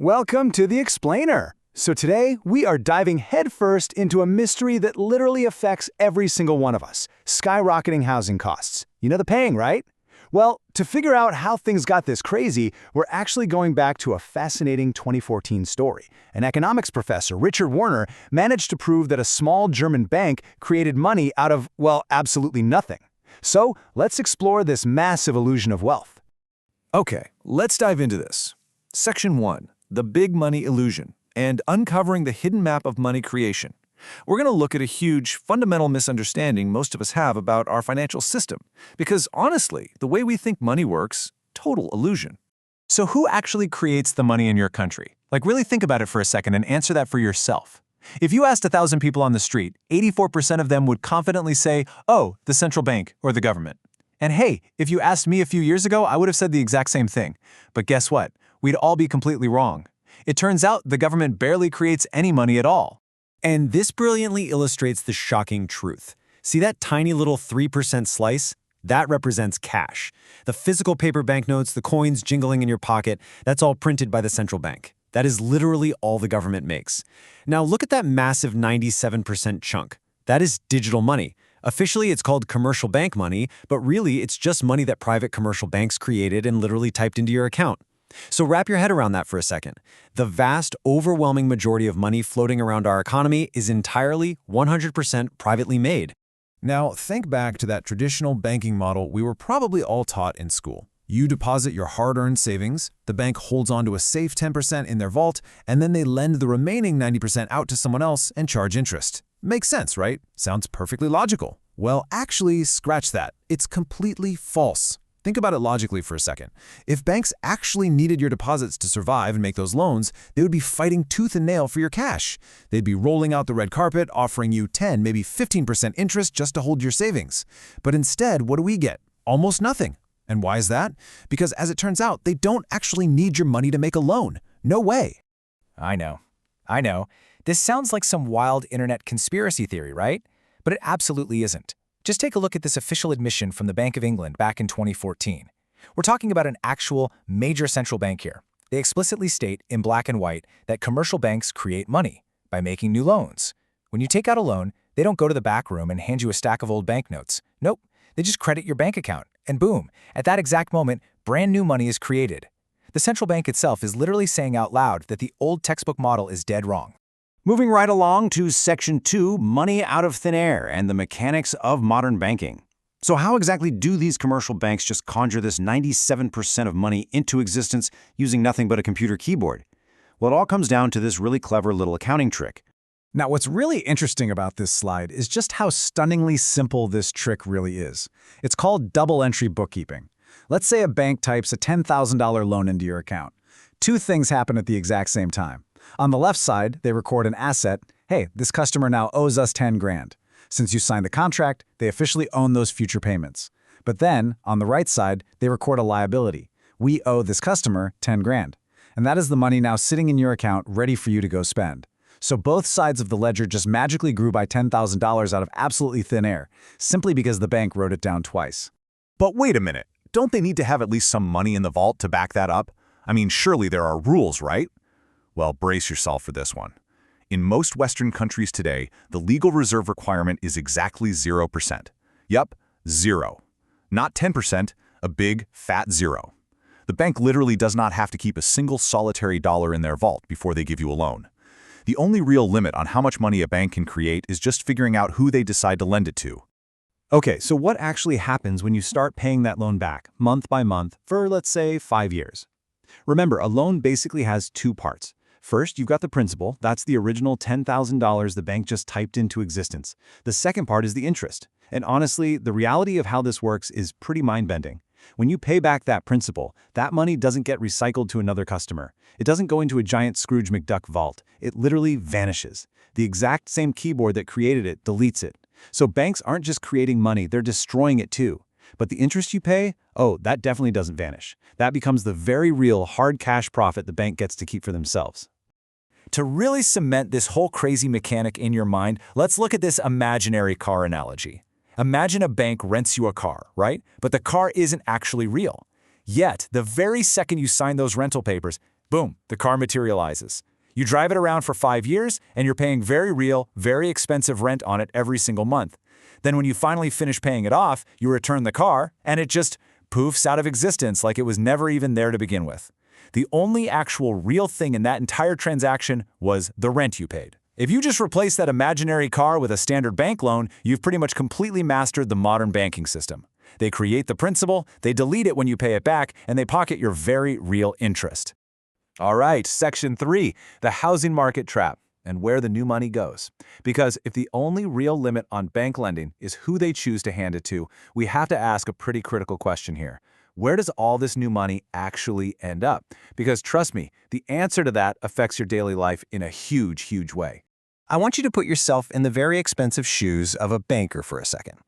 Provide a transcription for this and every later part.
Welcome to The Explainer. So today, we are diving headfirst into a mystery that literally affects every single one of us, skyrocketing housing costs. You know the paying, right? Well, to figure out how things got this crazy, we're actually going back to a fascinating 2014 story. An economics professor, Richard Werner, managed to prove that a small German bank created money out of, well, absolutely nothing. So let's explore this massive illusion of wealth. Okay, let's dive into this. Section 1. The Big Money Illusion, and uncovering the hidden map of money creation. We're going to look at a huge, fundamental misunderstanding most of us have about our financial system. Because honestly, the way we think money works, total illusion. So who actually creates the money in your country? Like, really think about it for a second and answer that for yourself. If you asked 1,000 people on the street, 84% of them would confidently say, oh, the central bank or the government. And hey, if you asked me a few years ago, I would have said the exact same thing. But guess what? We'd all be completely wrong. It turns out the government barely creates any money at all. And this brilliantly illustrates the shocking truth. See that tiny little 3% slice? That represents cash. The physical paper banknotes, the coins jingling in your pocket, that's all printed by the central bank. That is literally all the government makes. Now look at that massive 97% chunk. That is digital money. Officially, it's called commercial bank money, but really it's just money that private commercial banks created and literally typed into your account. So wrap your head around that for a second. The vast, overwhelming majority of money floating around our economy is entirely 100% privately made. Now, think back to that traditional banking model we were probably all taught in school. You deposit your hard-earned savings, the bank holds on to a safe 10% in their vault, and then they lend the remaining 90% out to someone else and charge interest. Makes sense, right? Sounds perfectly logical. Well, actually, scratch that. It's completely false. Think about it logically for a second. If banks actually needed your deposits to survive and make those loans, they would be fighting tooth and nail for your cash. They'd be rolling out the red carpet, offering you 10, maybe 15% interest just to hold your savings. But instead, what do we get? Almost nothing. And why is that? Because as it turns out, they don't actually need your money to make a loan. No way. I know. This sounds like some wild internet conspiracy theory, right? But it absolutely isn't. Just take a look at this official admission from the Bank of England back in 2014. We're talking about an actual major central bank here. They explicitly state in black and white that commercial banks create money by making new loans. When you take out a loan, they don't go to the back room and hand you a stack of old banknotes. Nope, they just credit your bank account, and boom, at that exact moment, brand new money is created. The central bank itself is literally saying out loud that the old textbook model is dead wrong. Moving right along to Section 2, money out of thin air and the mechanics of modern banking. So how exactly do these commercial banks just conjure this 97% of money into existence using nothing but a computer keyboard? Well, it all comes down to this really clever little accounting trick. Now, what's really interesting about this slide is just how stunningly simple this trick really is. It's called double-entry bookkeeping. Let's say a bank types a $10,000 loan into your account. Two things happen at the exact same time. On the left side, they record an asset. Hey, this customer now owes us 10 grand. Since you signed the contract, they officially own those future payments. But then, on the right side, they record a liability. We owe this customer 10 grand. And that is the money now sitting in your account ready for you to go spend. So both sides of the ledger just magically grew by $10,000 out of absolutely thin air, simply because the bank wrote it down twice. But wait a minute, don't they need to have at least some money in the vault to back that up? I mean, surely there are rules, right? Well, brace yourself for this one. In most Western countries today, the legal reserve requirement is exactly 0%. Yep, 0. Not 10%, a big, fat 0. The bank literally does not have to keep a single solitary dollar in their vault before they give you a loan. The only real limit on how much money a bank can create is just figuring out who they decide to lend it to. Okay, so what actually happens when you start paying that loan back, month by month, for, let's say, 5 years? Remember, a loan basically has two parts. First, you've got the principal. That's the original $10,000 the bank just typed into existence. The second part is the interest. And honestly, the reality of how this works is pretty mind-bending. When you pay back that principal, that money doesn't get recycled to another customer. It doesn't go into a giant Scrooge McDuck vault. It literally vanishes. The exact same keyboard that created it deletes it. So banks aren't just creating money, they're destroying it too. But the interest you pay, oh, that definitely doesn't vanish. That becomes the very real hard cash profit the bank gets to keep for themselves. To really cement this whole crazy mechanic in your mind, let's look at this imaginary car analogy. Imagine a bank rents you a car, right? But the car isn't actually real. Yet, the very second you sign those rental papers, Boom, the car materializes. You drive it around for 5 years, and you're paying very real, very expensive rent on it every single month. Then when you finally finish paying it off, you return the car, and it just poofs out of existence like it was never even there to begin with. The only actual real thing in that entire transaction was the rent you paid. If you just replace that imaginary car with a standard bank loan, you've pretty much completely mastered the modern banking system. They create the principal, they delete it when you pay it back, and they pocket your very real interest. All right, Section 3, the housing market trap, and where the new money goes. Because if the only real limit on bank lending is who they choose to hand it to, we have to ask a pretty critical question here. Where does all this new money actually end up? Because trust me, the answer to that affects your daily life in a huge, huge way. I want you to put yourself in the very expensive shoes of a banker for a second.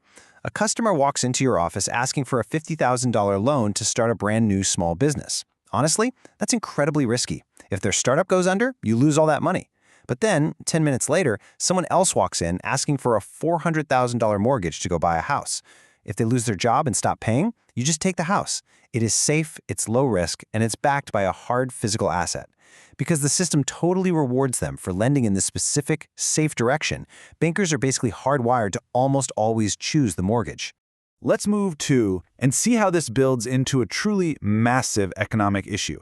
A customer walks into your office asking for a $50,000 loan to start a brand new small business. Honestly, that's incredibly risky. If their startup goes under, you lose all that money. But then, 10 minutes later, someone else walks in asking for a $400,000 mortgage to go buy a house. If they lose their job and stop paying, you just take the house. It is safe, it's low risk, and it's backed by a hard physical asset. Because the system totally rewards them for lending in this specific, safe direction, bankers are basically hardwired to almost always choose the mortgage. Let's move to and see how this builds into a truly massive economic issue.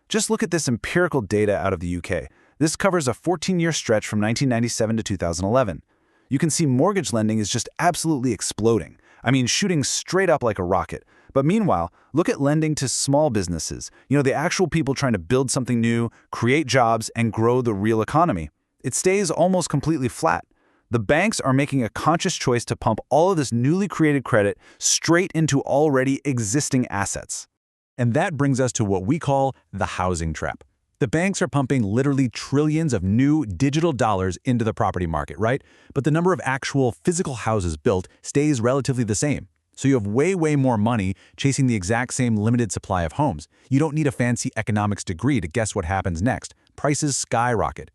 Just look at this empirical data out of the UK. This covers a 14-year stretch from 1997 to 2011. You can see mortgage lending is just absolutely exploding. I mean, shooting straight up like a rocket. But meanwhile, look at lending to small businesses. The actual people trying to build something new, create jobs, and grow the real economy. It stays almost completely flat. The banks are making a conscious choice to pump all of this newly created credit straight into already existing assets. And that brings us to what we call the housing trap. The banks are pumping literally trillions of new digital dollars into the property market, right? But the number of actual physical houses built stays relatively the same. So you have way more money chasing the exact same limited supply of homes. You don't need a fancy economics degree to guess what happens next. Prices skyrocket.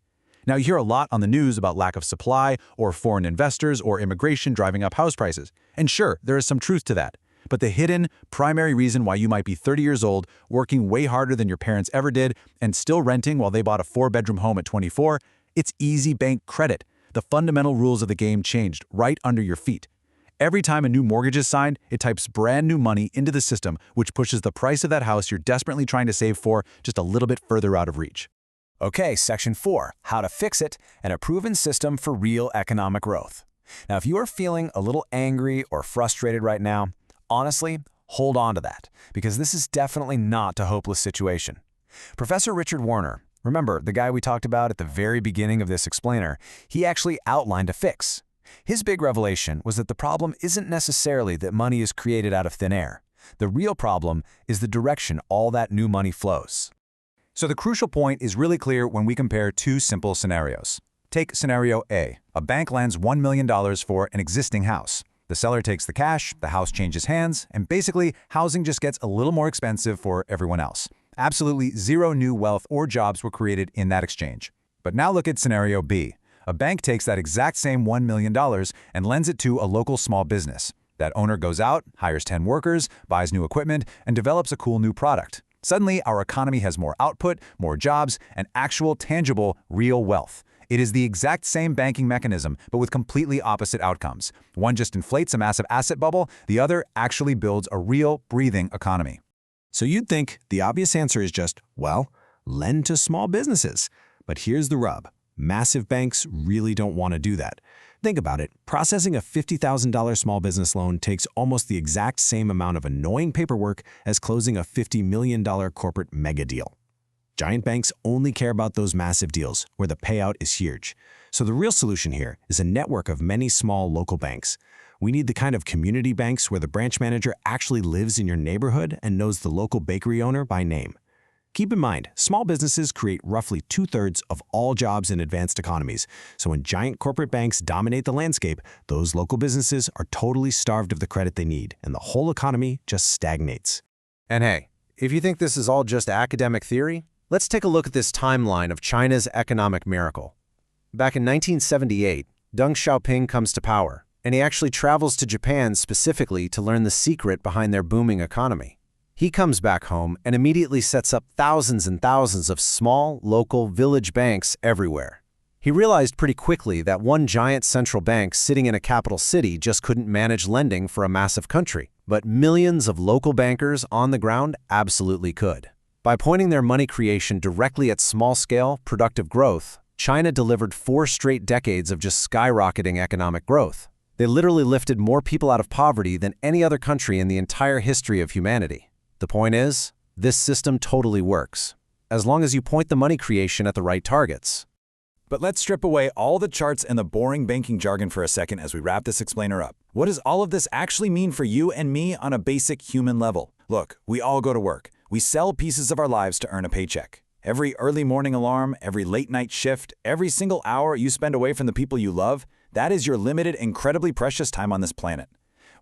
Now, you hear a lot on the news about lack of supply or foreign investors or immigration driving up house prices. And sure, there is some truth to that. But the hidden, primary reason why you might be 30 years old, working way harder than your parents ever did, and still renting while they bought a 4-bedroom home at 24, it's easy bank credit. The fundamental rules of the game changed right under your feet. Every time a new mortgage is signed, it types brand new money into the system, which pushes the price of that house you're desperately trying to save for just a little bit further out of reach. Okay, Section 4, how to fix it, and a proven system for real economic growth. Now, if you are feeling a little angry or frustrated right now, honestly, hold on to that, because this is definitely not a hopeless situation. Professor Richard Warner, remember the guy we talked about at the very beginning of this explainer, he actually outlined a fix. His big revelation was that the problem isn't necessarily that money is created out of thin air. The real problem is the direction all that new money flows. So the crucial point is really clear when we compare two simple scenarios. Take scenario A. A bank lends $1 million for an existing house. The seller takes the cash, the house changes hands, and basically, housing just gets a little more expensive for everyone else. Absolutely zero new wealth or jobs were created in that exchange. But now look at scenario B. A bank takes that exact same $1 million and lends it to a local small business. That owner goes out, hires 10 workers, buys new equipment, and develops a cool new product. Suddenly, our economy has more output, more jobs, and actual, tangible, real wealth. It is the exact same banking mechanism, but with completely opposite outcomes. One just inflates a massive asset bubble, the other actually builds a real, breathing economy. So you'd think the obvious answer is just, well, lend to small businesses. But here's the rub. Massive banks really don't want to do that. Think about it. Processing a $50,000 small business loan takes almost the exact same amount of annoying paperwork as closing a $50 million corporate mega deal. Giant banks only care about those massive deals where the payout is huge. So the real solution here is a network of many small local banks. We need the kind of community banks where the branch manager actually lives in your neighborhood and knows the local bakery owner by name. Keep in mind, small businesses create roughly 2/3 of all jobs in advanced economies. So when giant corporate banks dominate the landscape, those local businesses are totally starved of the credit they need, and the whole economy just stagnates. And hey, if you think this is all just academic theory, let's take a look at this timeline of China's economic miracle. Back in 1978, Deng Xiaoping comes to power, and he actually travels to Japan specifically to learn the secret behind their booming economy. He comes back home and immediately sets up thousands and thousands of small, local village banks everywhere. He realized pretty quickly that one giant central bank sitting in a capital city just couldn't manage lending for a massive country, but millions of local bankers on the ground absolutely could. By pointing their money creation directly at small-scale, productive growth, China delivered 4 straight decades of just skyrocketing economic growth. They literally lifted more people out of poverty than any other country in the entire history of humanity. The point is, this system totally works, as long as you point the money creation at the right targets. But let's strip away all the charts and the boring banking jargon for a second as we wrap this explainer up. What does all of this actually mean for you and me on a basic human level? Look, we all go to work. We sell pieces of our lives to earn a paycheck. Every early morning alarm, every late night shift, every single hour you spend away from the people you love, that is your limited, incredibly precious time on this planet.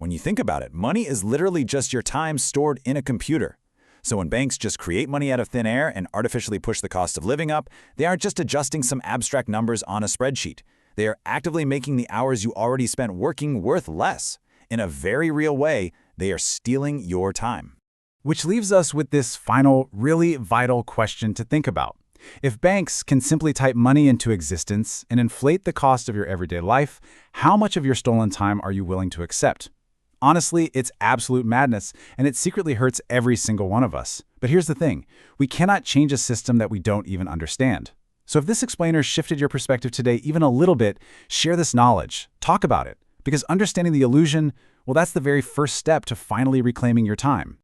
When you think about it, money is literally just your time stored in a computer. So when banks just create money out of thin air and artificially push the cost of living up, they aren't just adjusting some abstract numbers on a spreadsheet. They are actively making the hours you already spent working worth less. In a very real way, they are stealing your time. Which leaves us with this final, really vital question to think about. If banks can simply type money into existence and inflate the cost of your everyday life, how much of your stolen time are you willing to accept? Honestly, it's absolute madness, and it secretly hurts every single one of us. But here's the thing, we cannot change a system that we don't even understand. So if this explainer shifted your perspective today even a little bit, share this knowledge, talk about it, because understanding the illusion, well, that's the very first step to finally reclaiming your time.